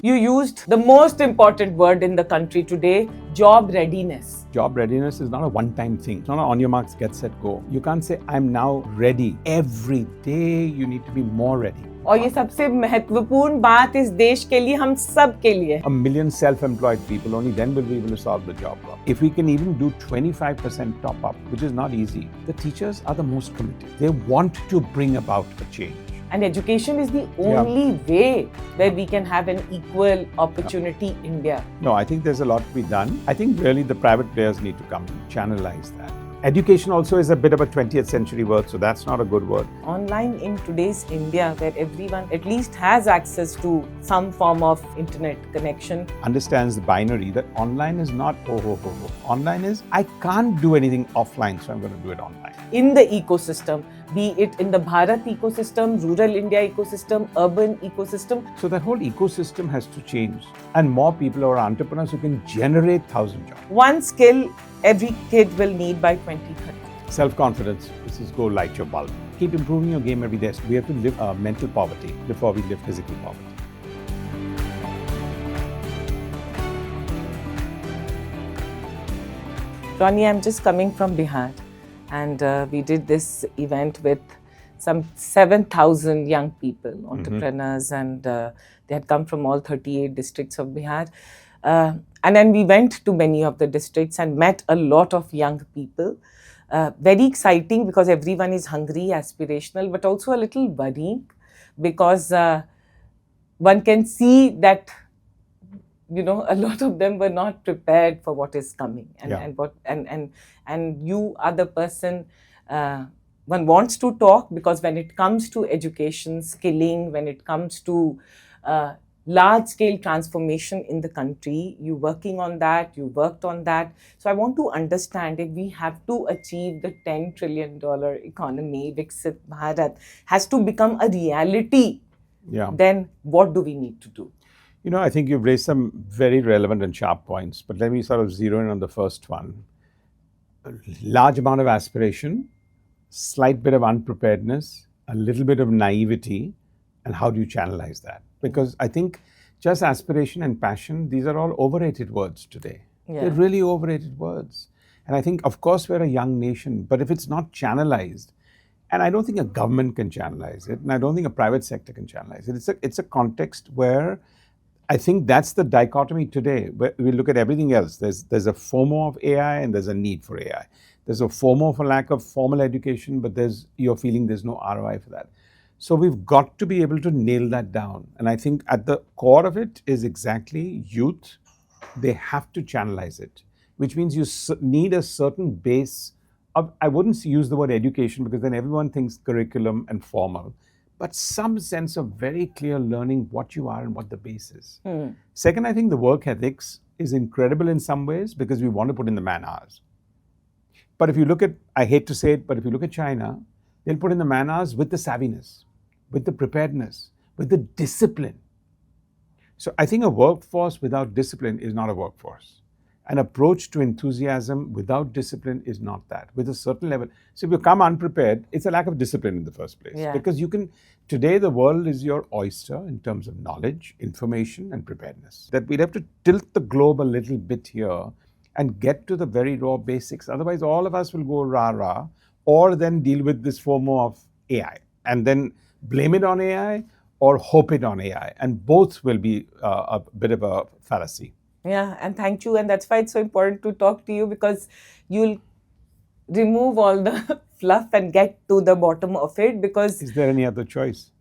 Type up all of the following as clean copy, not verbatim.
You used the most important word in the country today, job readiness. Job readiness is not a one-time thing. It's not on your marks, get set, go. You can't say, I'm now ready. Every day you need to be more ready. और ये सबसे महत्वपूर्ण बात इस देश के लिए, हम सब के लिए. A million self-employed people, only then will we be able to solve the job problem. If we can even do 25% top up, which is not easy, the teachers are the most committed. They want to bring about a change. And education is the only way where we can have an equal opportunity India. No, I think there's a lot to be done. I think really the private players need to come and channelize that. Education also is a bit of a 20th century word, so that's not a good word. Online in today's India, where everyone at least has access to some form of internet connection, understands the binary that online is not Online is, I can't do anything offline, so I'm going to do it online. In the ecosystem, be it in the Bharat ecosystem, rural India ecosystem, urban ecosystem. So that whole ecosystem has to change, and more people are entrepreneurs who can generate 1,000 jobs. One skill every kid will need by 2030. Self-confidence. This is go light your bulb. Keep improving your game every day. We have to live mental poverty before we live physical poverty. Ronnie, I'm just coming from Bihar, and we did this event with some 7,000 young people, entrepreneurs, and they had come from all 38 districts of Bihar. And then we went to many of the districts and met a lot of young people. Very exciting because everyone is hungry, aspirational, but also a little worrying because one can see that, you know, a lot of them were not prepared for what is coming, and you are the person one wants to talk, because when it comes to education, skilling, when it comes to large-scale transformation in the country, you're working on that, you worked on that. So I want to understand, if we have to achieve the $10 trillion economy, Vikshit Bharat has to become a reality, then what do we need to do? You know, I think you've raised some very relevant and sharp points, but let me sort of zero in on the first one. A large amount of aspiration, slight bit of unpreparedness, a little bit of naivety, and how do you channelize that? Because I think just aspiration and passion, these are all overrated words today. They're really overrated words. And I think, of course, we're a young nation, but if it's not channelized, and I don't think a government can channelize it, and I don't think a private sector can channelize it. It's a context where I think that's the dichotomy today. Where we look at everything else. There's a FOMO of AI and there's a need for AI. There's a FOMO for lack of formal education, but you're feeling there's no ROI for that. So we've got to be able to nail that down. And I think at the core of it is exactly youth. They have to channelize it, which means you need a certain base of, I wouldn't use the word education because then everyone thinks curriculum and formal, but some sense of very clear learning what you are and what the base is. Second, I think the work ethics is incredible in some ways because we want to put in the man hours. But if you look at, I hate to say it, but if you look at China, they'll put in the man hours with the savviness, with the preparedness, with the discipline. So I think a workforce without discipline is not a workforce. An approach to enthusiasm without discipline is not that. With a certain level. So if you come unprepared, it's a lack of discipline in the first place. Because today the world is your oyster in terms of knowledge, information, and preparedness. That we'd have to tilt the globe a little bit here and get to the very raw basics. Otherwise, all of us will go rah-rah, or then deal with this FOMO of AI. And then blame it on AI or hope it on AI. And both will be a bit of a fallacy. Yeah, and thank you. And that's why it's so important to talk to you, because you'll remove all the fluff and get to the bottom of it. Because is there any other choice?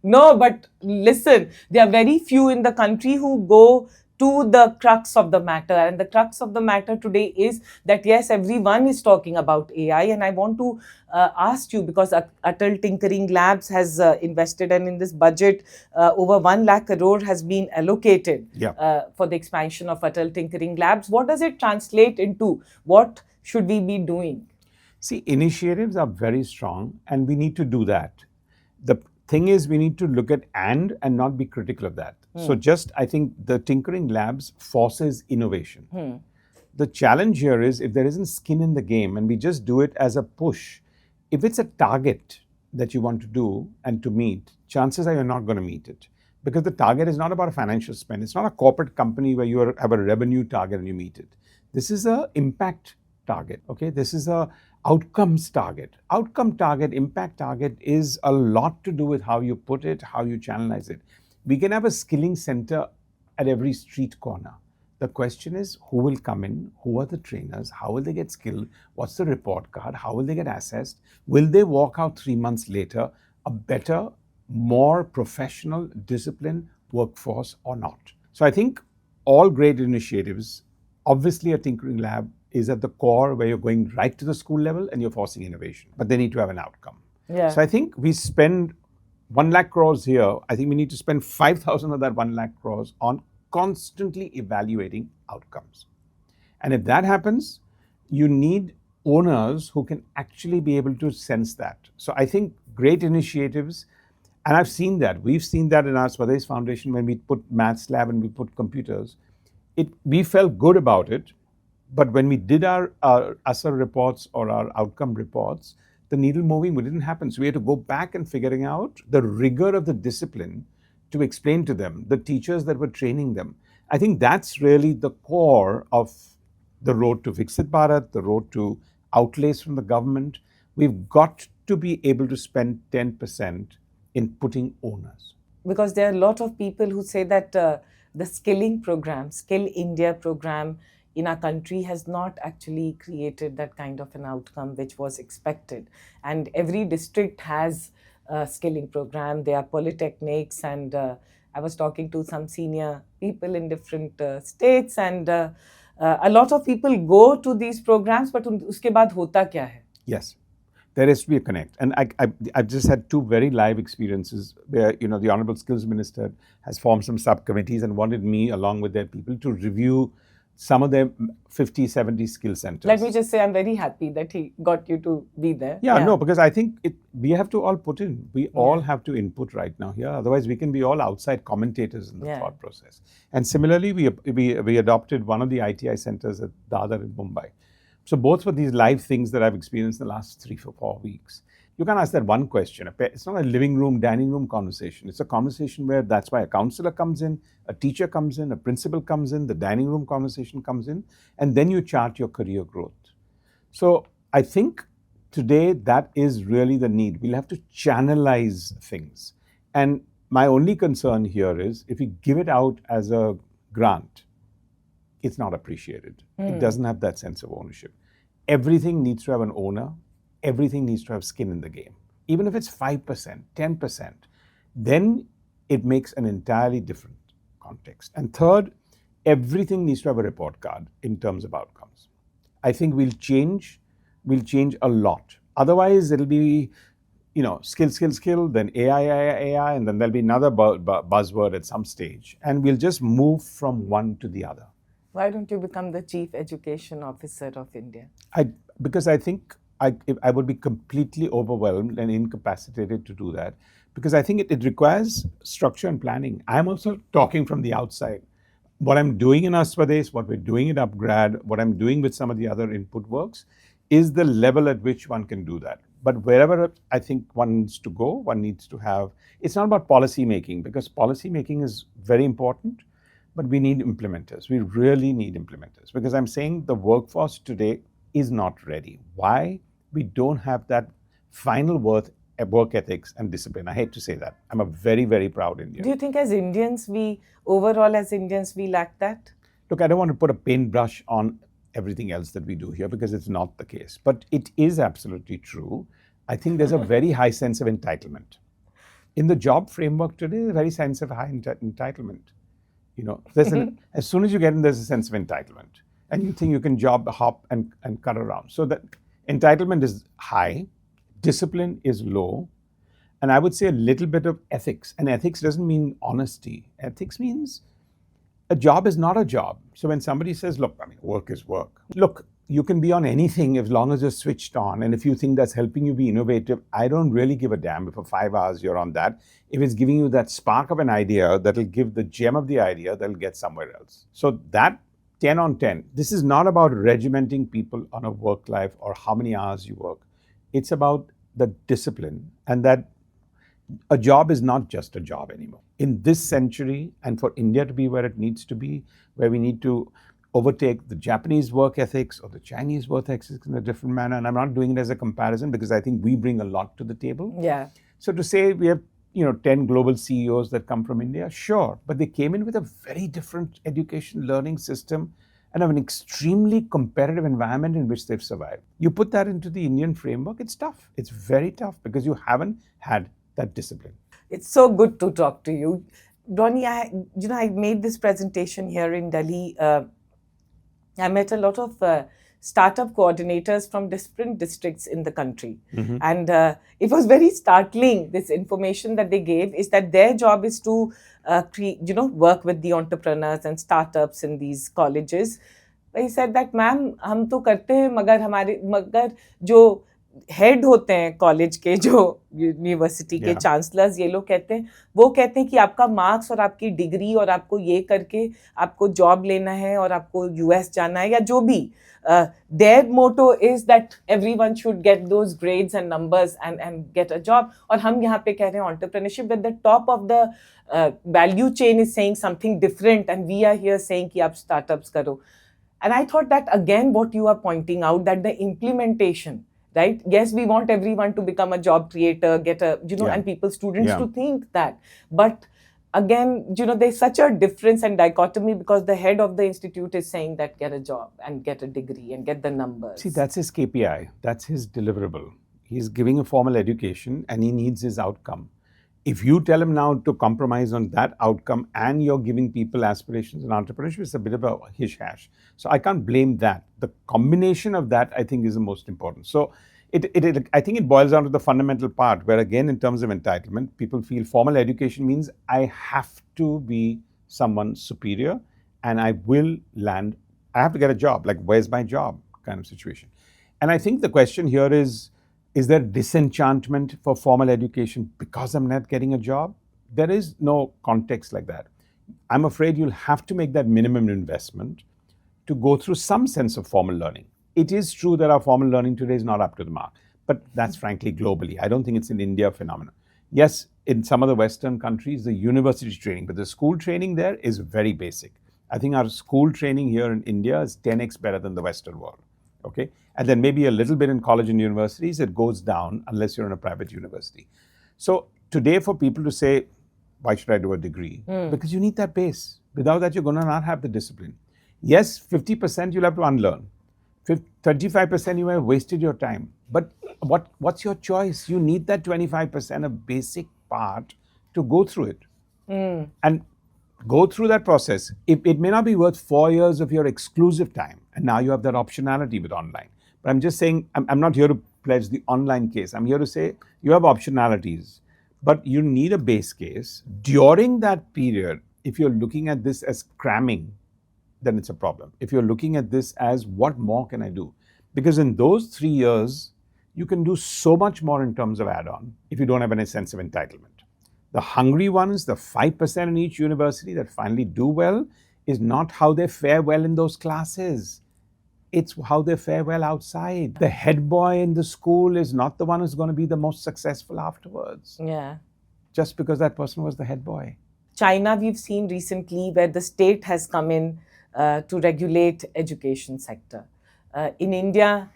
No, but listen, there are very few in the country who go to the crux of the matter. And the crux of the matter today is that, yes, everyone is talking about AI. And I want to ask you, because Atal Tinkering Labs has invested, and in this budget, over 1 lakh crore has been allocated for the expansion of Atal Tinkering Labs. What does it translate into? What should we be doing? See, initiatives are very strong, and we need to do that. The thing is, we need to look at and not be critical of that. So I think the Tinkering Labs forces innovation. The challenge here is, if there isn't skin in the game and we just do it as a push, if it's a target that you want to do and to meet, chances are you're not going to meet it. because the target is not about a financial spend. It's not a corporate company where have a revenue target and you meet it. This is a impact target, okay? This is a outcomes target. Outcome target, impact target is a lot to do with how you put it, how you channelize it. We can have a skilling center at every street corner. The question is, who will come in? Who are the trainers? How will they get skilled? What's the report card? How will they get assessed? Will they walk out 3 months later a better, more professional, disciplined workforce or not? So I think all great initiatives, obviously a tinkering lab is at the core where you're going right to the school level and you're forcing innovation, but they need to have an outcome. Yeah. So I think we spend 1 lakh crores here. I think we need to spend 5,000 of that 1 lakh crores on constantly evaluating outcomes. And if that happens, you need owners who can actually be able to sense that. So I think great initiatives, and I've seen that. We've seen that in our Swadesh Foundation when we put maths lab and we put computers. We felt good about it, but when we did our ASR reports or our outcome reports, the needle moving didn't happen. So we had to go back and figuring out the rigor of the discipline to explain to them, the teachers that were training them. I think that's really the core of the road to Vikshit Bharat, the road to outlays from the government. We've got to be able to spend 10% in putting owners. Because there are a lot of people who say that the skilling program, Skill India program in our country has not actually created that kind of an outcome which was expected. And every district has a skilling program. There are polytechnics, and I was talking to some senior people in different states, and a lot of people go to these programs, but uske baad hota kya hai? Yes. There has to be a connect. And I've just had 2 very live experiences where, the Honorable Skills Minister has formed some subcommittees and wanted me, along with their people, to review some of their 50, 70 skill centers. Let me just say, I'm very happy that he got you to be there. No, because I think we have to all put in. We all have to input right now here. Otherwise, we can be all outside commentators in the thought process. And similarly, we adopted one of the ITI centers at Dadar in Mumbai. So both were these live things that I've experienced in the last 3 or 4 weeks. You can't ask that one question. It's not a living room, dining room conversation. It's a conversation where that's why a counselor comes in, a teacher comes in, a principal comes in, the dining room conversation comes in, and then you chart your career growth. So I think today that is really the need. We'll have to channelize things. And my only concern here is if we give it out as a grant, it's not appreciated. It doesn't have that sense of ownership. Everything needs to have an owner. Everything needs to have skin in the game. Even if it's 5%, 10%, then it makes an entirely different context. And third, everything needs to have a report card in terms of outcomes. I think we'll change a lot. Otherwise, it'll be, skill, then AI, and then there'll be another buzzword at some stage. And we'll just move from one to the other. Why don't you become the Chief Education Officer of India? Because I think I would be completely overwhelmed and incapacitated to do that, because I think it requires structure and planning. I'm also talking from the outside. What I'm doing in Swadesh, what we're doing at upGrad, what I'm doing with some of the other input works is the level at which one can do that. But wherever I think one needs to go, one needs to have, it's not about policy making, because policy making is very important, but we need implementers. We really need implementers, because I'm saying the workforce today is not ready. Why? We don't have that final work ethics and discipline. I hate to say that. I'm a very, very proud Indian. Do you think as Indians, we lack that? Look, I don't want to put a paintbrush on everything else that we do here, because it's not the case. But it is absolutely true. I think there's a very high sense of entitlement. In the job framework today, there's a very sense of high entitlement. As soon as you get in, there's a sense of entitlement. And you think you can job hop and cut around. So that entitlement is high, discipline is low, and I would say a little bit of ethics. And ethics doesn't mean honesty. Ethics means a job is not a job. So when somebody says, look, work is work. Look, you can be on anything as long as you're switched on. And if you think that's helping you be innovative, I don't really give a damn if for 5 hours you're on that. If it's giving you that spark of an idea that'll give the gem of the idea that'll get somewhere else. So that 10 on 10, this is not about regimenting people on a work life or how many hours you work. It's about the discipline, and that a job is not just a job anymore. In this century, and for India to be where it needs to be, where we need to overtake the Japanese work ethics or the Chinese work ethics in a different manner, and I'm not doing it as a comparison because I think we bring a lot to the table. Yeah. So to say we have 10 global CEOs that come from India, sure, but they came in with a very different education learning system and have an extremely competitive environment in which they've survived. You put that into the Indian framework, it's tough. It's very tough because you haven't had that discipline. It's so good to talk to you. Ronnie, I made this presentation here in Delhi. I met a lot of startup coordinators from different districts in the country. And it was very startling, this information that they gave, is that their job is to work with the entrepreneurs and startups in these colleges. He said that, ma'am, हम तो करते हैं, मगर जो head होते हैं college के, जो यूनिवर्सिटी के चांसलर्स, ये लोग कहते हैं, वो कहते हैं कि आपका मार्क्स और आपकी डिग्री और आपको ये करके आपको जॉब लेना है और आपको यूएस जाना है या जो भी. Their motto is that everyone should get those grades and numbers and get a job. और हम यहाँ पे कह रहे हैं entrepreneurship at the top of the value chain is saying something different, and we are here saying कि आप startups करो. And I thought that again what you are pointing out, that the implementation, right? Yes, we want everyone to become a job creator, get a, and students to think that. But again, there's such a difference and dichotomy because the head of the institute is saying that get a job and get a degree and get the numbers. See, that's his KPI. That's his deliverable. He's giving a formal education and he needs his outcome. If you tell him now to compromise on that outcome and you're giving people aspirations and entrepreneurship, it's a bit of a hish-hash. So I can't blame that. The combination of that, I think, is the most important. So I think it boils down to the fundamental part where, again, in terms of entitlement, people feel formal education means I have to be someone superior and I will land, I have to get a job, like where's my job kind of situation. And I think the question here is there disenchantment for formal education because I'm not getting a job? There is no context like that. I'm afraid you'll have to make that minimum investment to go through some sense of formal learning. It is true that our formal learning today is not up to the mark, but that's frankly globally. I don't think it's an India phenomenon. Yes, in some of the Western countries, the university training, but the school training there is very basic. I think our school training here in India is 10x better than the Western world. Okay, and then maybe a little bit in college and universities, it goes down unless you're in a private university. So today for people to say, why should I do a degree? Because you need that base. Without that, you're going to not have the discipline. Yes, 50% you'll have to unlearn. 35% you have wasted your time. But what's your choice? You need that 25% of basic part to go through it. And go through that process. It may not be worth 4 years of your exclusive time, and now you have that optionality with online. But I'm just saying, I'm not here to pledge the online case. I'm here to say you have optionalities, but you need a base case. During that period, if you're looking at this as cramming, then it's a problem. If you're looking at this as what more can I do? Because in those 3 years, you can do so much more in terms of add-on if you don't have any sense of entitlement. The hungry ones, the 5% in each university that finally do well, is not how they fare well in those classes. It's how they fare well outside. The head boy in the school is not the one who's going to be the most successful afterwards. Yeah. Just because that person was the head boy. China, we've seen recently where the state has come in to regulate education sector. In India,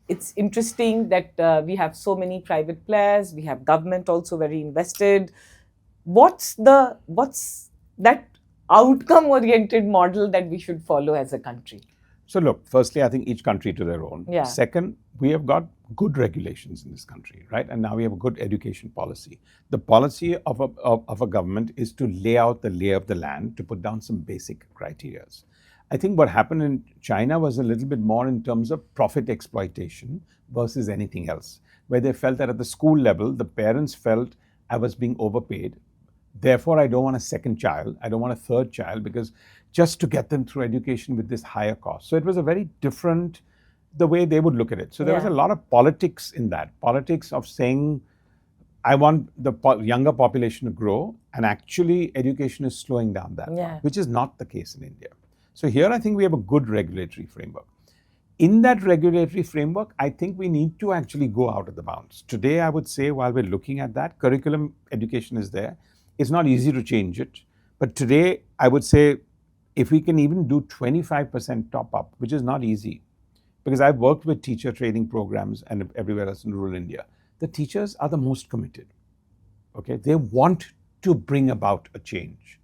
it's interesting that we have so many private players. We have government also very invested. What's that outcome-oriented model that we should follow as a country? So look, firstly, I think each country to their own. Yeah. Second, we have got good regulations in this country, right? And now we have a good education policy. The policy of a government is to lay out the lay of the land, to put down some basic criteria. I think what happened in China was a little bit more in terms of profit exploitation versus anything else, where they felt that at the school level, the parents felt I was being overpaid. Therefore, I don't want a second child. I don't want a third child because just to get them through education with this higher cost. So it was a very different, the way they would look at it. So there was a lot of politics in that. Politics of saying, I want the younger population to grow, and actually education is slowing down that, which is not the case in India. So here I think we have a good regulatory framework. in that regulatory framework, I think we need to actually go out of the bounds. Today, I would say, while we're looking at that, curriculum education is there. It's not easy to change it. But today, I would say, if we can even do 25% top up, which is not easy, because I've worked with teacher training programs and everywhere else in rural India, the teachers are the most committed. Okay, they want to bring about a change.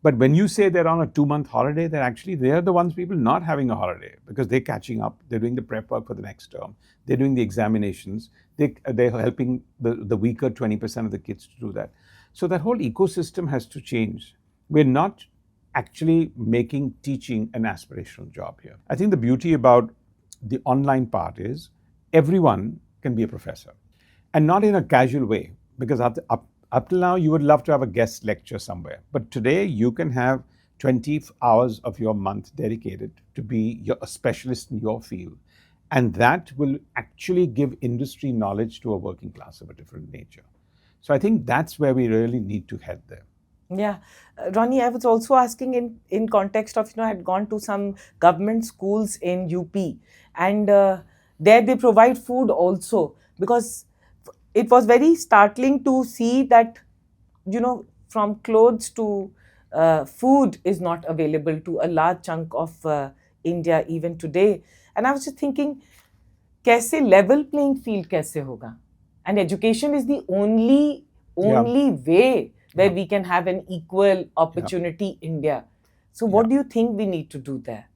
But when you say they're on a 2-month holiday, they're the ones people not having a holiday because they're catching up. They're doing the prep work for the next term. They're doing the examinations. They're helping the weaker 20% of the kids to do that. So that whole ecosystem has to change. We're not actually making teaching an aspirational job here. I think the beauty about the online part is everyone can be a professor, and not in a casual way, because up till now, you would love to have a guest lecture somewhere. But today, you can have 20 hours of your month dedicated to be a specialist in your field. And that will actually give industry knowledge to a working class of a different nature. So I think that's where we really need to head there. Yeah. Ronnie, I was also asking in context of, I had gone to some government schools in UP, and there they provide food also, because it was very startling to see that, from clothes to food is not available to a large chunk of India even today. And I was just thinking, kaise level playing field kaise hoga? And education is the only way where we can have an equal opportunity India. So what do you think we need to do there?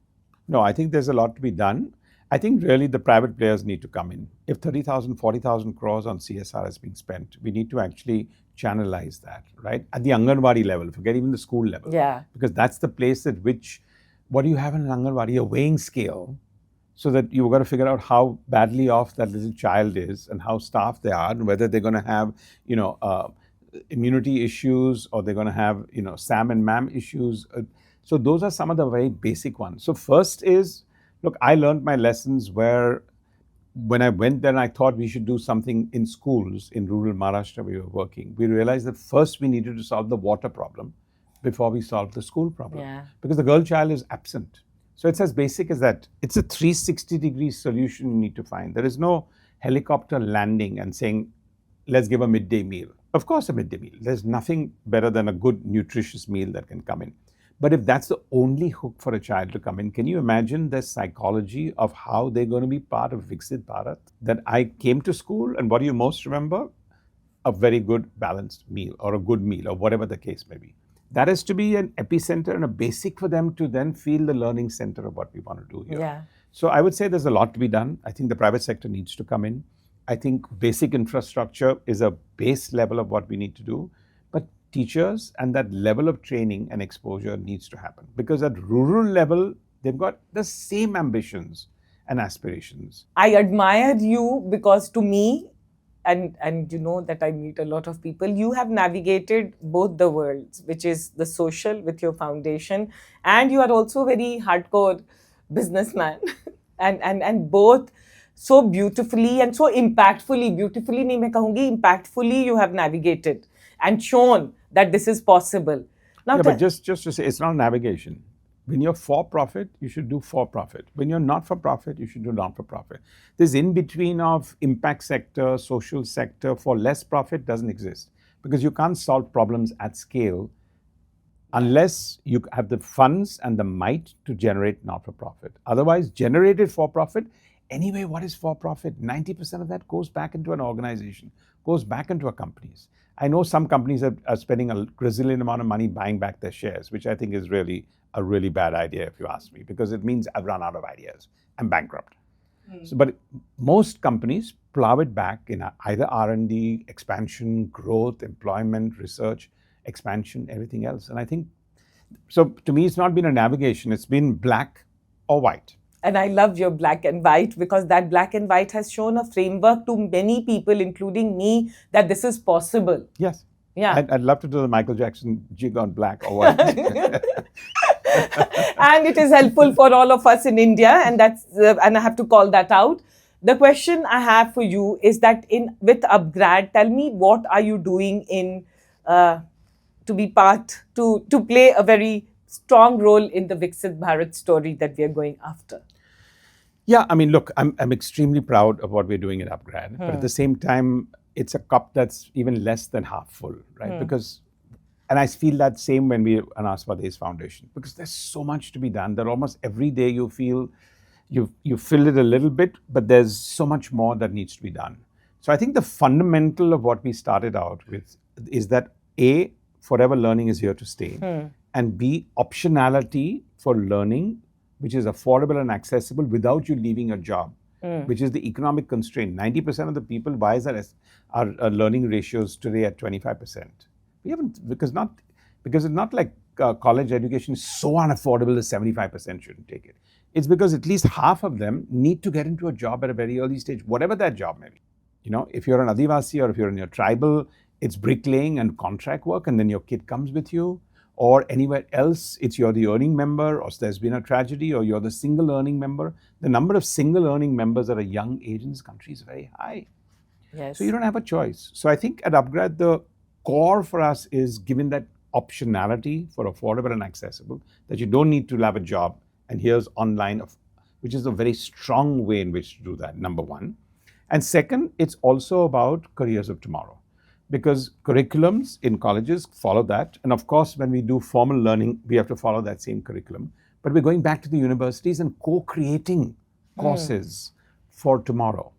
No, I think there's a lot to be done. I think really the private players need to come in. If 30,000, 40,000 crores on CSR is being spent, we need to actually channelize that, right? At the Anganwadi level, forget even the school level. Yeah. Because that's the place at which, what do you have in an Anganwadi? A weighing scale, so that you've got to figure out how badly off that little child is and how staffed they are and whether they're going to have, immunity issues or they're going to have, SAM and MAM issues. So those are some of the very basic ones. So first is, look, I learned my lessons where when I went there and I thought we should do something in schools in rural Maharashtra we were working, we realized that first we needed to solve the water problem before we solved the school problem. Yeah. Because the girl child is absent. So it's as basic as that. It's a 360-degree solution you need to find. There is no helicopter landing and saying, let's give a midday meal. Of course, a midday meal. There's nothing better than a good, nutritious meal that can come in. But if that's the only hook for a child to come in, can you imagine the psychology of how they're going to be part of Vikshit Bharat? That I came to school, and what do you most remember? A very good balanced meal or a good meal or whatever the case may be. That is to be an epicenter and a basic for them to then feel the learning center of what we want to do here. Yeah. So I would say there's a lot to be done. I think the private sector needs to come in. I think basic infrastructure is a base level of what we need to do. But teachers and that level of training and exposure needs to happen. Because at rural level, they've got the same ambitions and aspirations. I admire you because to me, and you know that I meet a lot of people, you have navigated both the worlds, which is the social with your foundation, and you are also very hardcore businessman and both so beautifully and so impactfully, beautifully nahi main kahungi, impactfully you have navigated and shown that this is possible. Now, yeah, but just to say, it's not navigation. When you're for profit, you should do for profit. When you're not for profit, you should do not for profit. This in between of impact sector, social sector for less profit doesn't exist, because you can't solve problems at scale unless you have the funds and the might to generate not for profit. Otherwise, generated for profit. Anyway, what is for profit? 90% of that goes back into an organization, goes back into a companies. I know some companies are spending a gazillion amount of money buying back their shares, which I think is really a really bad idea if you ask me, because it means I've run out of ideas. I'm bankrupt. So, but most companies plow it back in either R&D, expansion, growth, employment, research, expansion, everything else. And I think, so to me, it's not been a navigation. It's been black or white. And I love your black and white, because that black and white has shown a framework to many people, including me, that this is possible. Yes. Yeah. I'd love to do the Michael Jackson jig on black or white. And it is helpful for all of us in India, and that's and I have to call that out. The question I have for you is that with upGrad, tell me, what are you doing to be part, to play a very strong role in the Vikshit Bharat story that we are going after? Yeah, I mean, look, I'm extremely proud of what we're doing at upGrad, but at the same time, it's a cup that's even less than half full, right? Because, and I feel that same when we announce Swadesh Foundation, because there's so much to be done that almost every day you feel you filled it a little bit, but there's so much more that needs to be done. So I think the fundamental of what we started out with is that A, forever learning is here to stay, and B, optionality for learning, which is affordable and accessible without you leaving your job, which is the economic constraint. 90% of the people, why is that our learning ratios today at 25%? We haven't, because it's not like college education is so unaffordable that 75% shouldn't take it. It's because at least half of them need to get into a job at a very early stage, whatever that job may be. You know, if you're an Adivasi or if you're in your tribal, it's bricklaying and contract work, and then your kid comes with you. Or anywhere else, it's you're the earning member, or there's been a tragedy, or you're the single earning member. The number of single earning members at a young age in this country is very high. Yes. So you don't have a choice. So I think at upGrad, the core for us is given that optionality for affordable and accessible, that you don't need to have a job. And here's online, which is a very strong way in which to do that, number one. And second, it's also about careers of tomorrow, because curriculums in colleges follow that. And of course, when we do formal learning, we have to follow that same curriculum. But we're going back to the universities and co-creating courses for tomorrow.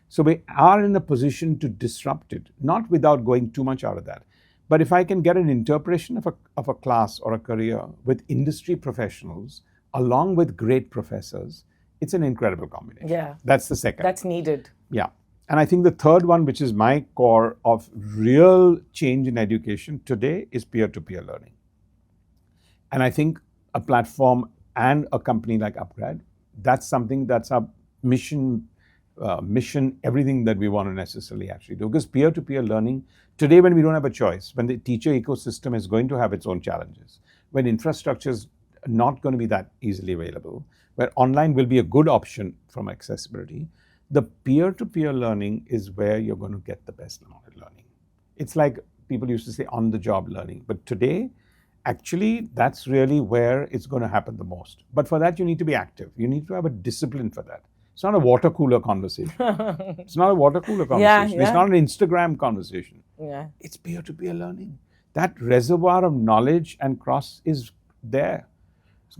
So we are in a position to disrupt it, not without going too much out of that. But if I can get an interpretation of a class or a career with industry professionals, along with great professors, it's an incredible combination. Yeah. That's the second. That's needed. Yeah. And I think the third one, which is my core of real change in education today, is peer-to-peer learning. And I think a platform and a company like upGrad, that's something that's our mission, everything that we want to necessarily actually do. Because peer-to-peer learning, today when we don't have a choice, when the teacher ecosystem is going to have its own challenges, when infrastructure is not going to be that easily available, where online will be a good option from accessibility, the peer-to-peer learning is where you're going to get the best amount of learning. It's like people used to say on-the-job learning. But today, actually, that's really where it's going to happen the most. But for that, you need to be active. You need to have a discipline for that. It's not a water cooler conversation. It's not a water cooler conversation. It's not an Instagram conversation. Yeah. It's peer-to-peer learning. That reservoir of knowledge and cross is there.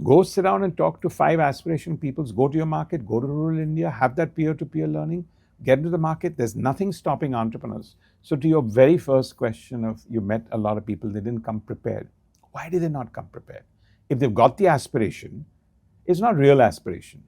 Go sit down and talk to 5 aspirational people. Go to your market, go to rural India, have that peer-to-peer learning, get into the market. There's nothing stopping entrepreneurs. So to your very first question of you met a lot of people, they didn't come prepared. Why did they not come prepared? If they've got the aspiration, it's not real aspiration.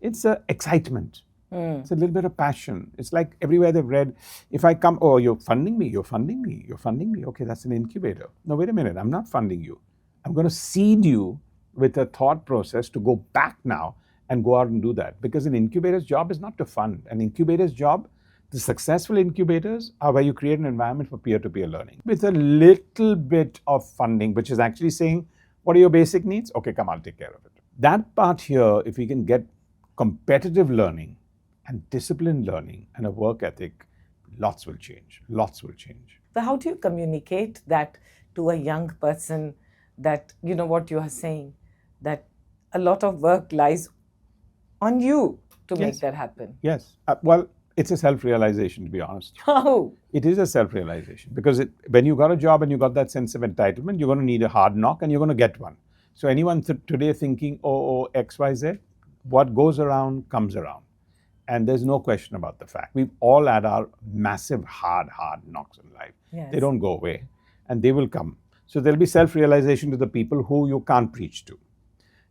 It's excitement. It's a little bit of passion. It's like everywhere they've read, if I come, oh, you're funding me, you're funding me, you're funding me. Okay, that's an incubator. No, wait a minute, I'm not funding you. I'm going to seed you with a thought process to go back now and go out and do that. Because an incubator's job is not to fund. An incubator's job, the successful incubators are where you create an environment for peer-to-peer learning with a little bit of funding, which is actually saying, what are your basic needs? Okay, come, I'll take care of it. That part here, if we can get competitive learning and disciplined learning and a work ethic, lots will change. Lots will change. So how do you communicate that to a young person that, you know what you are saying, that a lot of work lies on you to make that happen? Yes. Well, it's a self-realization, to be honest. Oh. It is a self-realization because when you got a job and you got that sense of entitlement, you're going to need a hard knock and you're going to get one. So anyone today thinking, oh, X, Y, Z, what goes around comes around. And there's no question about the fact. We've all had our massive hard knocks in life. Yes. They don't go away and they will come. So there'll be self-realization to the people who you can't preach to.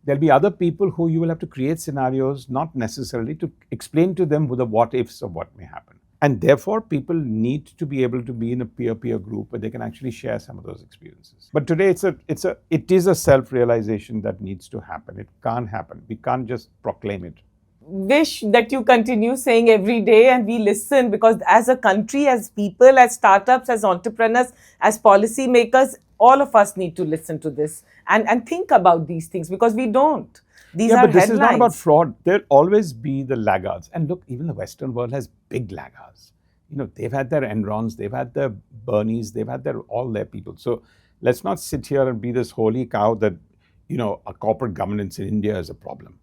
There'll be other people who you will have to create scenarios, not necessarily to explain to them with the what ifs of what may happen. And therefore, people need to be able to be in a peer-peer group where they can actually share some of those experiences. But today, it is a self-realization that needs to happen. It can't happen. We can't just proclaim it. Wish that you continue saying every day and we listen, because as a country, as people, as startups, as entrepreneurs, as policy makers, all of us need to listen to this and think about these things, because we don't. These are but this headlines. Is not about fraud. There'll always be the laggards. And look, even the Western world has big laggards. You know, they've had their Enrons, they've had their Bernies, they've had all their people. So let's not sit here and be this holy cow that, you know, a corporate governance in India is a problem.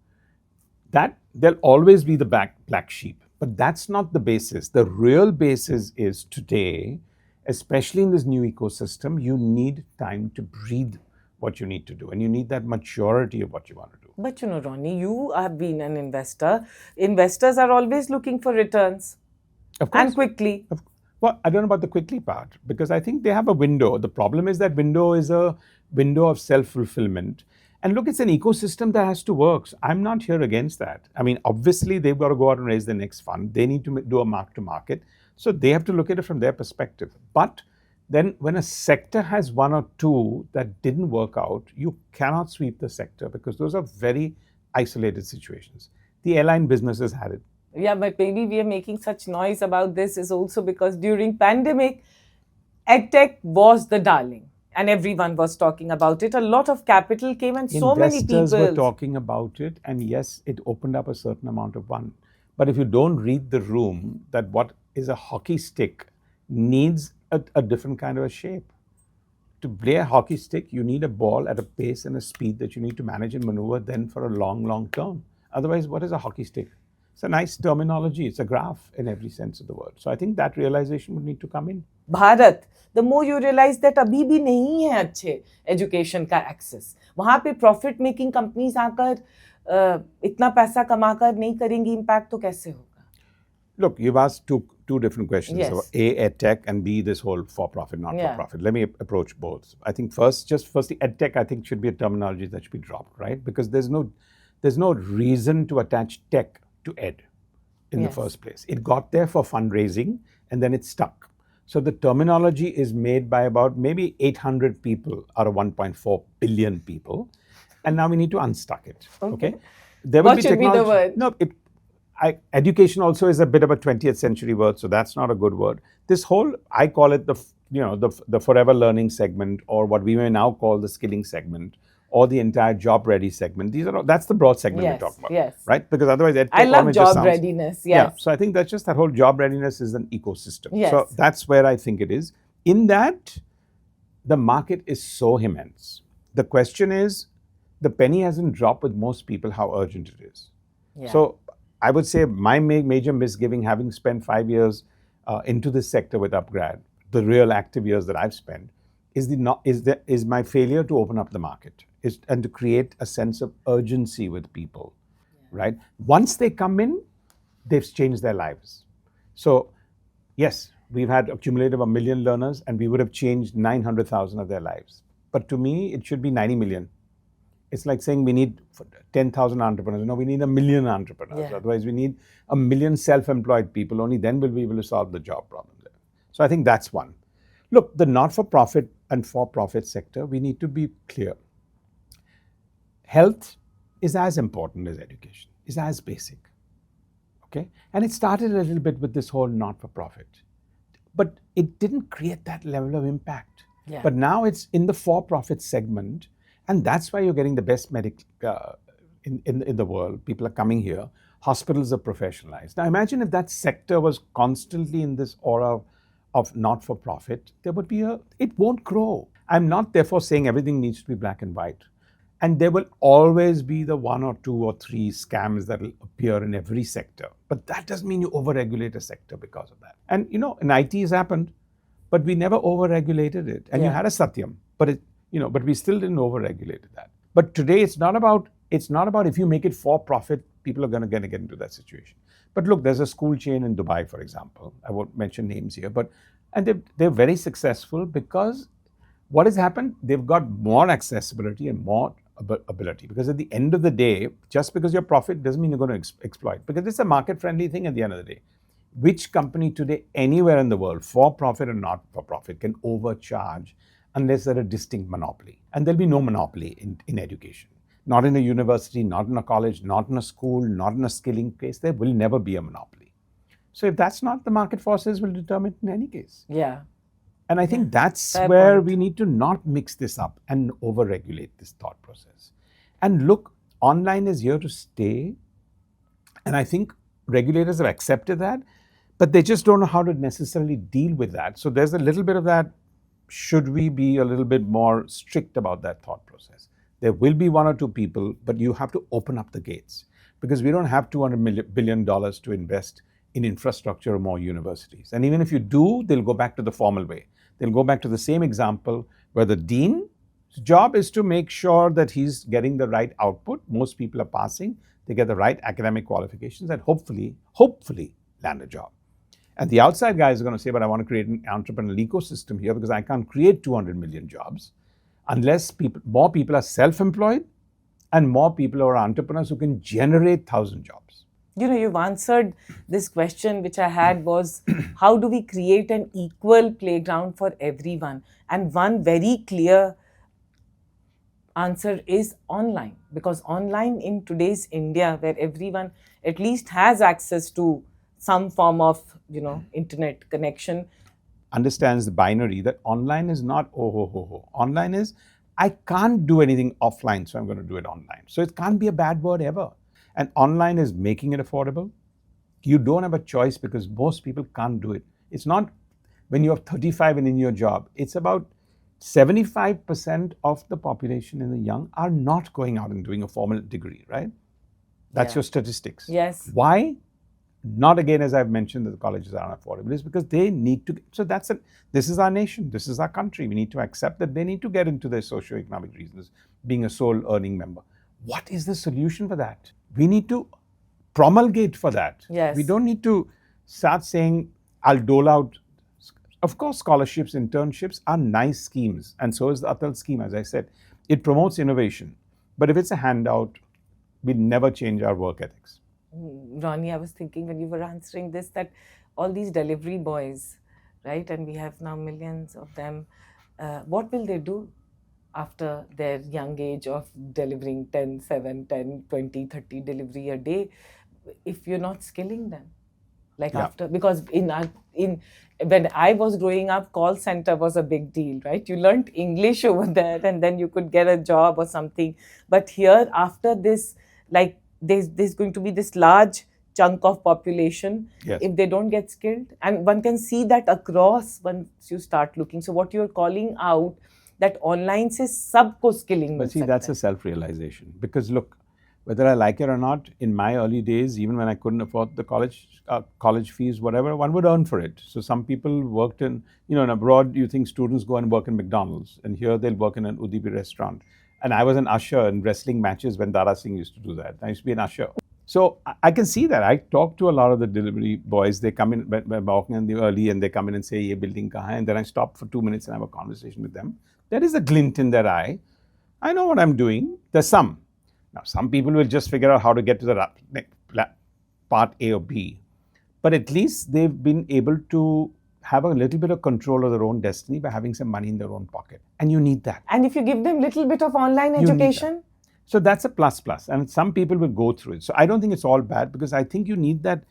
that there'll always be the black sheep, but that's not the basis. The real basis is today, especially in this new ecosystem, you need time to breathe what you need to do, and you need that maturity of what you want to do. But you know, Ronnie, you have been an investor. Investors are always looking for returns. Of course. And quickly. Well, I don't know about the quickly part, because I think they have a window. The problem is that window is a window of self-fulfillment. And look, it's an ecosystem that has to work. So I'm not here against that. I mean, obviously, they've got to go out and raise the next fund. They need to do a mark to market. So they have to look at it from their perspective. But then when a sector has one or two that didn't work out, you cannot sweep the sector, because those are very isolated situations. The airline businesses had it. Yeah, but maybe we are making such noise about this is also because during pandemic, EdTech was the darling. And everyone was talking about it. A lot of capital came and so many people. Investors were talking about it, and yes, it opened up a certain amount of fun. But if you don't read the room, that what is a hockey stick needs a different kind of a shape. To play a hockey stick, you need a ball at a pace and a speed that you need to manage and maneuver then for a long, long term. Otherwise, what is a hockey stick? It's a nice terminology. It's a graph in every sense of the word. So I think that realization would need to come in. Bharat, the more you realize that अभी भी नहीं है अच्छे education का access. वहाँ पे profit making companies आकर इतना पैसा कमाकर नहीं करेंगी impact तो कैसे होगा? Look, you've asked two different questions. Yes. So A, EdTech, and B, this whole for-profit, not-for-profit. Let me approach both. I think firstly, EdTech, I think should be a terminology that should be dropped, right? Because there's no reason to attach tech to ed in the first place. It got there for fundraising, and then it stuck. So the terminology is made by about maybe 800 people out of 1.4 billion people, and now we need to unstuck it. Okay. There will what should be the word? No, education also is a bit of a 20th century word, so that's not a good word. This whole, I call it the forever learning segment, or what we may now call the skilling segment, or the entire job ready segment. That's the broad segment we're talking about, right? Because otherwise, I love job readiness. Yes. Yeah. So I think that's just that whole job readiness is an ecosystem. Yes. So that's where I think it is. In that, the market is so immense. The question is, the penny hasn't dropped with most people how urgent it is. Yeah. So I would say my major misgiving, having spent 5 years into this sector with upGrad, the real active years that I've spent, is my failure to open up the market and to create a sense of urgency with people, right? Once they come in, they've changed their lives. So yes, we've had a cumulative of 1 million learners, and we would have changed 900,000 of their lives. But to me, it should be 90 million. It's like saying we need 10,000 entrepreneurs. No, we need 1 million entrepreneurs. Yeah. Otherwise, we need 1 million self-employed people. Only then will we be able to solve the job problem there. So I think that's one. Look, the not-for-profit and for-profit sector, we need to be clear. Health is as important as education, is as basic. Okay? And it started a little bit with this whole not-for-profit. But it didn't create that level of impact. Yeah. But now it's in the for-profit segment, and that's why you're getting the best medic in the world. People are coming here. Hospitals are professionalized. Now imagine if that sector was constantly in this aura of not-for-profit, it won't grow. I'm not therefore saying everything needs to be black and white. And there will always be the 1 or 2 or 3 scams that will appear in every sector. But that doesn't mean you overregulate a sector because of that. And in IT has happened, but we never overregulated it. And you had a Satyam, but we still didn't overregulate that. But today it's not about if you make it for profit, people are going to get into that situation. But look, there's a school chain in Dubai, for example. I won't mention names here, and they're very successful because what has happened? They've got more accessibility and more ability. Because at the end of the day, just because you're profit doesn't mean you're going to exploit. Because it's a market-friendly thing at the end of the day. Which company today, anywhere in the world, for profit or not for profit, can overcharge unless they're a distinct monopoly? And there'll be no monopoly in education. Not in a university, not in a college, not in a school, not in a skilling case. There will never be a monopoly. So if that's not, the market forces will determine in any case. Yeah. And I think that's where we need to not mix this up and overregulate this thought process. And look, online is here to stay. And I think regulators have accepted that, but they just don't know how to necessarily deal with that. So there's a little bit of that. Should we be a little bit more strict about that thought process? There will be 1 or 2 people, but you have to open up the gates. because we don't have $200 billion to invest in infrastructure or more universities. And even if you do, they'll go back to the formal way. They'll go back to the same example where the dean's job is to make sure that he's getting the right output. Most people are passing. They get the right academic qualifications and hopefully land a job. And the outside guys are going to say, but I want to create an entrepreneurial ecosystem here because I can't create 200 million jobs unless more people are self-employed and more people are entrepreneurs who can generate 1,000 jobs. You know, you've answered this question which I had was, how do we create an equal playground for everyone? And one very clear answer is online, because online in today's India, where everyone at least has access to some form of, internet connection, understands the binary that online is not Online is, I can't do anything offline, so I'm going to do it online. So it can't be a bad word ever. And online is making it affordable. You don't have a choice because most people can't do it. It's not when you're 35 and in your job. It's about 75% of the population in the young are not going out and doing a formal degree, right? That's your statistics. Yes. Why? Not again, as I've mentioned, that the colleges are unaffordable. It's because they need to. So this is our nation. This is our country. We need to accept that they need to get into their socioeconomic reasons, being a sole earning member. What is the solution for that? We need to promulgate for that. Yes. We don't need to start saying, I'll dole out. Of course, scholarships, internships are nice schemes. And so is the Atal scheme, as I said. It promotes innovation. But if it's a handout, we'll never change our work ethics. Ronnie, I was thinking when you were answering this that all these delivery boys, right, and we have now millions of them, what will they do after their young age of delivering 10, 7, 10, 20, 30 delivery a day if you're not skilling them? After, because when I was growing up, call center was a big deal, right? You learned English over there and then you could get a job or something. But here, after this, there's going to be this large chunk of population if they don't get skilled. And one can see that across once you start looking. So what you're calling out, that online se sabko skilling. But see, that's a self-realization. Because look, whether I like it or not, in my early days, even when I couldn't afford the college fees, whatever, one would earn for it. So some people worked in abroad, you think students go and work in McDonald's, and here they'll work in an Udupi restaurant. And I was an usher in wrestling matches when Dara Singh used to do that. I used to be an usher. So I can see that. I talk to a lot of the delivery boys. They come in, when walking in the early, and they come in and say, "Ye building kahan hai?" And then I stop for 2 minutes and have a conversation with them. There is a glint in their eye. I know what I'm doing. There's some. Now, some people will just figure out how to get to the part A or B. But at least they've been able to have a little bit of control of their own destiny by having some money in their own pocket. And you need that. And if you give them a little bit of online education? So that's a plus. And some people will go through it. So I don't think it's all bad, because I think you need that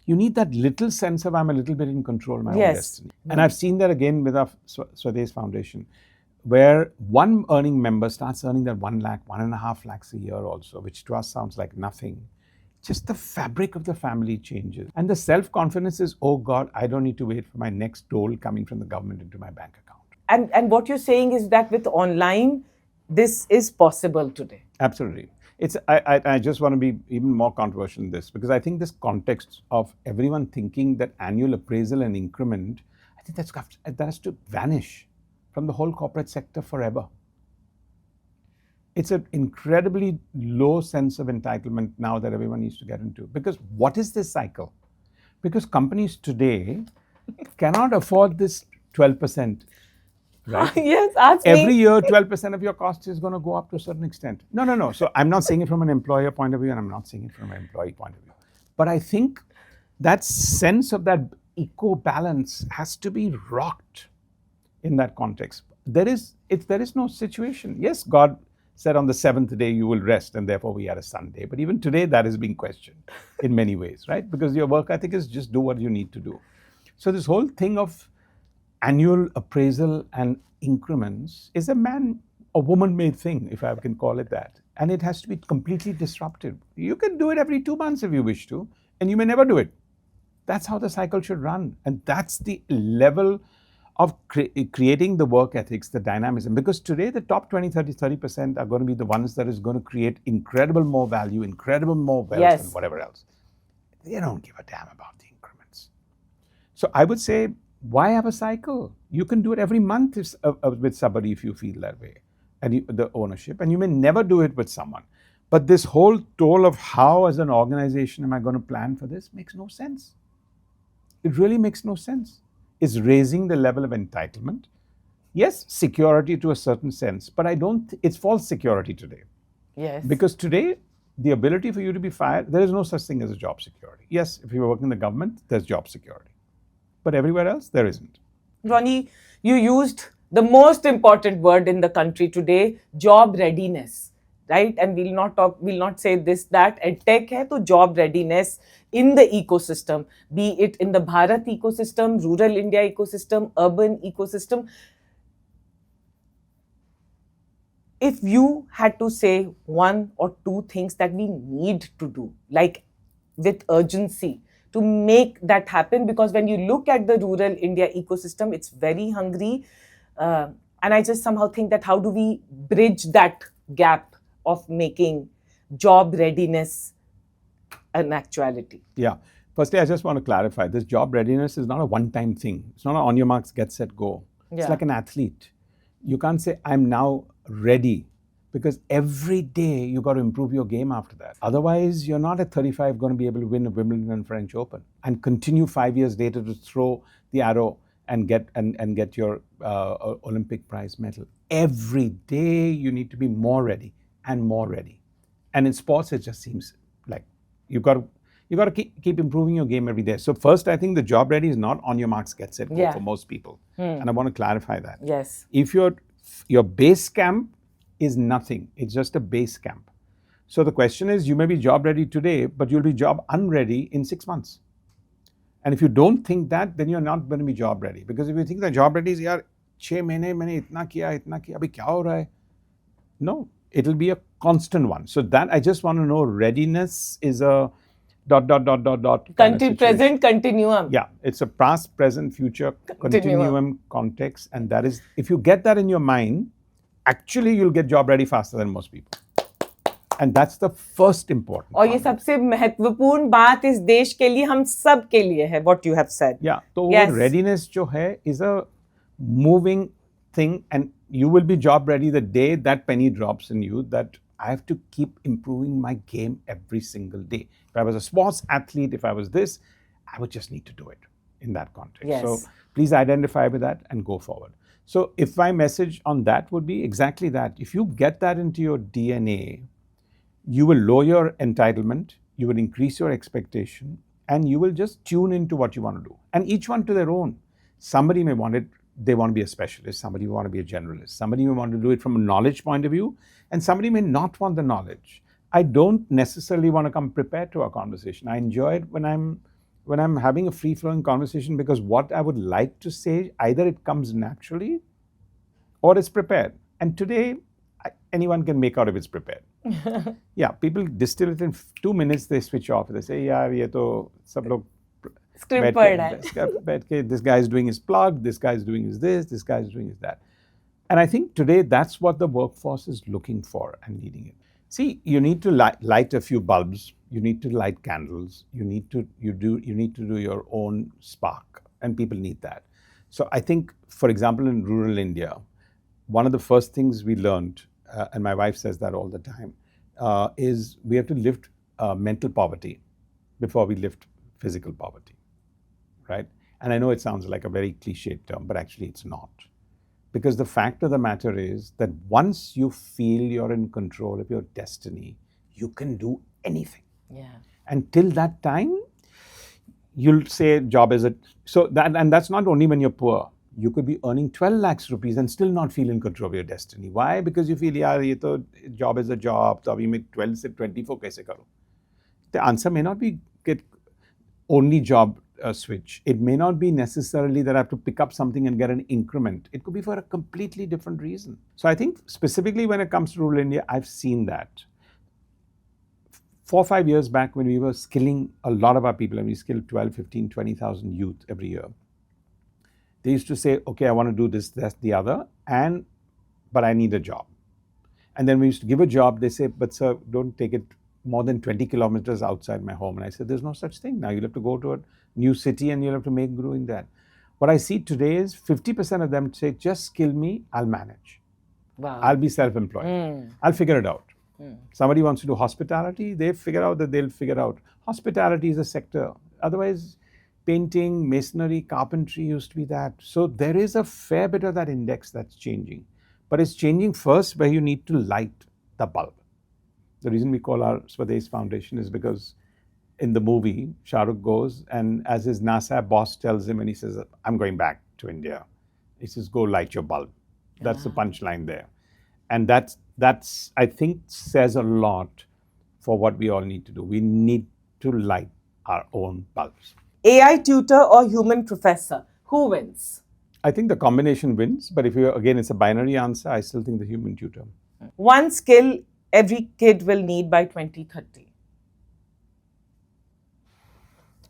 little sense of I'm a little bit in control of my own destiny. And I've seen that again with our Swadesh Foundation, where one earning member starts earning that 1 lakh, 1.5 lakhs a year also, which to us sounds like nothing. Just the fabric of the family changes. And the self-confidence is, oh God, I don't need to wait for my next dole coming from the government into my bank account. And what you're saying is that with online, this is possible today. Absolutely. I just want to be even more controversial in this, because I think this context of everyone thinking that annual appraisal and increment, I think that has to vanish from the whole corporate sector forever. It's an incredibly low sense of entitlement now that everyone needs to get into. Because what is this cycle? Because companies today cannot afford this 12%. Right? Yes, ask me. Every year, 12% of your cost is going to go up to a certain extent. No. So I'm not saying it from an employer point of view, and I'm not saying it from an employee point of view. But I think that sense of that eco-balance has to be rocked in that context. There is no situation. Yes, God said on the 7th day you will rest, and therefore we had a Sunday. But even today that is being questioned in many ways, right? Because your work ethic is just do what you need to do. So this whole thing of annual appraisal and increments is a woman-made thing, if I can call it that. And it has to be completely disrupted. You can do it every 2 months if you wish to, and you may never do it. That's how the cycle should run. And that's the level of creating the work ethics, the dynamism. Because today the top 20, 30% are going to be the ones that is going to create incredible more value, incredible more wealth and whatever else. They don't give a damn about the increments. So I would say, why have a cycle? You can do it every month with somebody if you feel that way, and the ownership, and you may never do it with someone. But this whole toll of how as an organization am I going to plan for this makes no sense. It really makes no sense. It's raising the level of entitlement. Yes, security to a certain sense, but it's false security today. Yes. Because today, the ability for you to be fired, there is no such thing as a job security. Yes, if you're working in the government, there's job security. But everywhere else, there isn't. Ronnie, you used the most important word in the country today, job readiness, right? And we'll not say this, that. EdTech hai to job readiness in the ecosystem, be it in the Bharat ecosystem, rural India ecosystem, urban ecosystem. If you had to say one or two things that we need to do, like with urgency, to make that happen, because when you look at the rural India ecosystem, it's very hungry. And I just somehow think that how do we bridge that gap of making job readiness an actuality? Yeah. Firstly, I just want to clarify, this job readiness is not a one-time thing. It's not a on your marks, get set, go. It's like an athlete. You can't say, I'm now ready, because every day you got to improve your game after that. Otherwise, you're not at 35 going to be able to win a Wimbledon and French Open and continue 5 years later to throw the arrow and get your Olympic prize medal. Every day you need to be more ready and more ready. And in sports, it just seems like you got to keep improving your game every day. So first, I think the job ready is not on your marks, get set, go for most people. And I want to clarify that. Yes. If your base camp is nothing, it's just a base camp. So the question is, you may be job ready today, but you'll be job unready in 6 months. And if you don't think that, then you're not going to be job ready. Because if you think that job ready is, yaar, 6 mahine maine itna kiya, abhi kya ho raha hai? No, it'll be a constant one. So that I just want to know, readiness is a ... Present continuum. Yeah, it's a past, present, future continuum context. And that is, if you get that in your mind, actually you'll get job ready faster than most people. And that's the first important. और ये सबसे महत्वपूर्ण बात इस देश के लिए, हम सब के लिए है, what you have said. Yeah, so readiness जो है is a moving thing, and you will be job ready the day that penny drops in you, that I have to keep improving my game every single day. If I was a sports athlete, if I was this, I would just need to do it in that context. Yes. So please identify with that and go forward. So if my message on that would be exactly that. If you get that into your DNA, you will lower your entitlement, you will increase your expectation, and you will just tune into what you want to do. And each one to their own. Somebody may want it, they want to be a specialist, somebody may want to be a generalist, somebody may want to do it from a knowledge point of view, and somebody may not want the knowledge. I don't necessarily want to come prepared to a conversation. I enjoy it when I'm having a free-flowing conversation, because what I would like to say, either it comes naturally or it's prepared. And today, anyone can make out if it's prepared. Yeah, people distill it in 2 minutes, they switch off. They say, yaar, ye to sab log Script पढ़ा this guy is doing his plug, this guy is doing his this guy is doing his that. And I think today that's what the workforce is looking for and needing it. See, you need to light a few bulbs, you need to light candles, you need to do your own spark, and people need that. So I think, for example, in rural India, one of the first things we learned, and my wife says that all the time, is we have to lift mental poverty before we lift physical poverty, right? And I know it sounds like a very cliched term, but actually it's not. Because the fact of the matter is that once you feel you're in control of your destiny, you can do anything. Yeah. Until that time, you'll say job is and that's not only when you're poor. You could be earning 12 lakhs rupees and still not feel in control of your destiny. Why? Because you feel, yaar, ye to job is a job, so abhi main 12 se 24 kaise karu? The answer may not be get only job switch. It may not be necessarily that I have to pick up something and get an increment. It could be for a completely different reason. So I think specifically when it comes to rural India, I've seen that. 4 or 5 years back, when we were skilling a lot of our people, and we skilled 12, 15, 20,000 youth every year, They used to say, okay, I want to do this, that, the other, but I need a job. And then we used to give a job. They say, but sir, don't take it more than 20 kilometers outside my home. And I said, there's no such thing. Now you'll have to go to a new city and you'll have to make do in that. What I see today is 50% of them say, just skill me, I'll manage. Wow. I'll be self-employed. I'll figure it out. Somebody wants to do hospitality, they figure out that they'll figure out. Hospitality is a sector. Otherwise, painting, masonry, carpentry used to be that. So there is a fair bit of that index that's changing. But it's changing first where you need to light the bulb. The reason we call our Swadesh Foundation is because in the movie, Shah Rukh goes and as his NASA boss tells him and he says, I'm going back to India. He says, go light your bulb. That's the punchline there. And that's I think says a lot for what we all need to do. We need to light our own bulbs. AI tutor or human professor, who wins? I think the combination wins, but if you again it's a binary answer, I still think the human tutor. One skill every kid will need by 2030.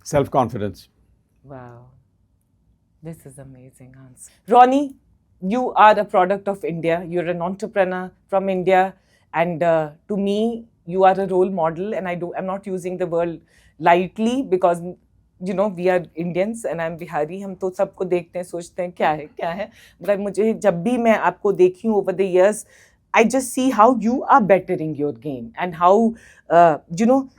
Self-confidence. Wow. This is amazing answer. Ronnie, you are a product of India. You're an entrepreneur from India. And to me, you are a role model. And I'm not using the word lightly because, you know, we are Indians and I'm Bihari. हम तो सबको देखते हैं, सोचते हैं क्या है. But मुझे जब भी मैं आपको देखी हूँ over the years, I just see how you are bettering your game and how, you know,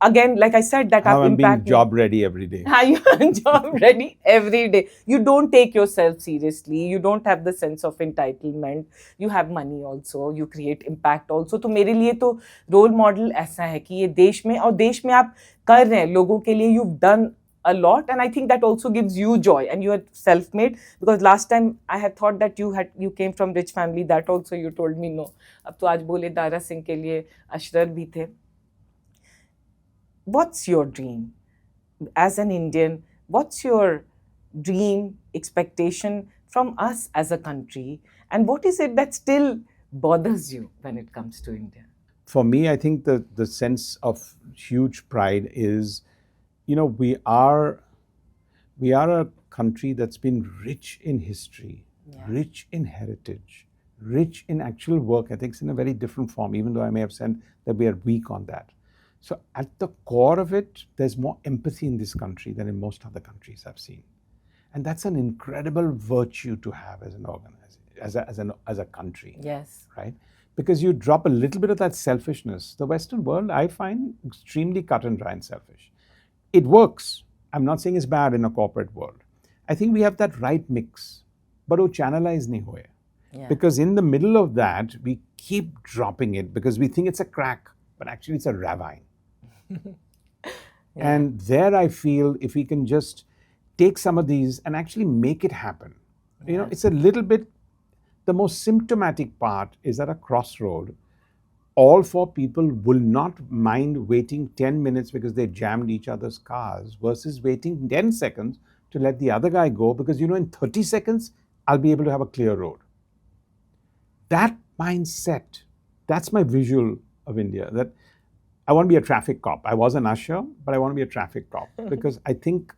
again, like I said, that I'm being job ready every day. You are job ready every day. You don't take yourself seriously. You don't have the sense of entitlement. You have money also. You create impact also. तो मेरे लिए तो role model ऐसा है कि ये देश में और देश में आप कर रहे हैं लोगों के लिए. You've done a lot, and I think that also gives you joy. And you are self-made because last time I had thought that you came from rich family. That also you told me no. अब तो आज बोले दारा सिंह के लिए अशरर भी थे. What's your dream as an Indian? What's your dream expectation from us as a country? And what is it that still bothers you when it comes to India? For me, I think the sense of huge pride is, you know, we are a country that's been rich in history, rich in heritage, rich in actual work ethics in a very different form, even though I may have said that we are weak on that. So at the core of it, there's more empathy in this country than in most other countries I've seen. And that's an incredible virtue to have as an organization, as a country. Yes. Right? Because you drop a little bit of that selfishness. The Western world, I find extremely cut and dry and selfish. It works. I'm not saying it's bad in a corporate world. I think we have that right mix. But wo channelize nahi hoye. Yeah. Because in the middle of that, we keep dropping it because we think it's a crack, but actually it's a ravine. And there I feel if we can just take some of these and actually make it happen. You know, it's a little bit, the most symptomatic part is at a crossroad, all four people will not mind waiting 10 minutes because they jammed each other's cars versus waiting 10 seconds to let the other guy go because, you know, in 30 seconds, I'll be able to have a clear road. That mindset, that's my visual of India, that I want to be a traffic cop. I was an usher, but I want to be a traffic cop because I think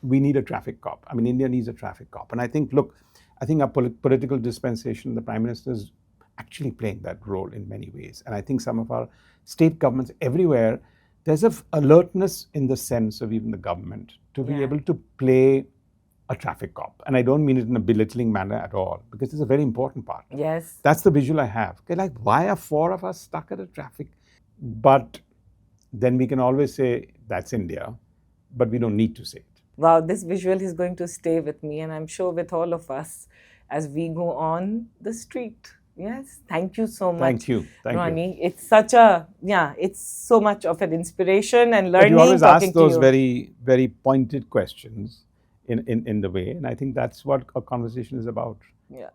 we need a traffic cop. I mean, India needs a traffic cop. And I think, look, I think our political dispensation, the Prime Minister is actually playing that role in many ways. And I think some of our state governments everywhere, there's an alertness in the sense of even the government to be able to play a traffic cop. And I don't mean it in a belittling manner at all, because it's a very important part. Yes. That's the visual I have. Okay, like, why are four of us stuck at a traffic? But then we can always say, that's India, but we don't need to say it. Wow, this visual is going to stay with me, and I'm sure with all of us as we go on the street. Yes, thank you so much. Thank you. Thank Ronnie. you. It's such a, it's so much of an inspiration and learning. But you always ask those you. very, very pointed questions in the way, and I think that's what a conversation is about. Yeah.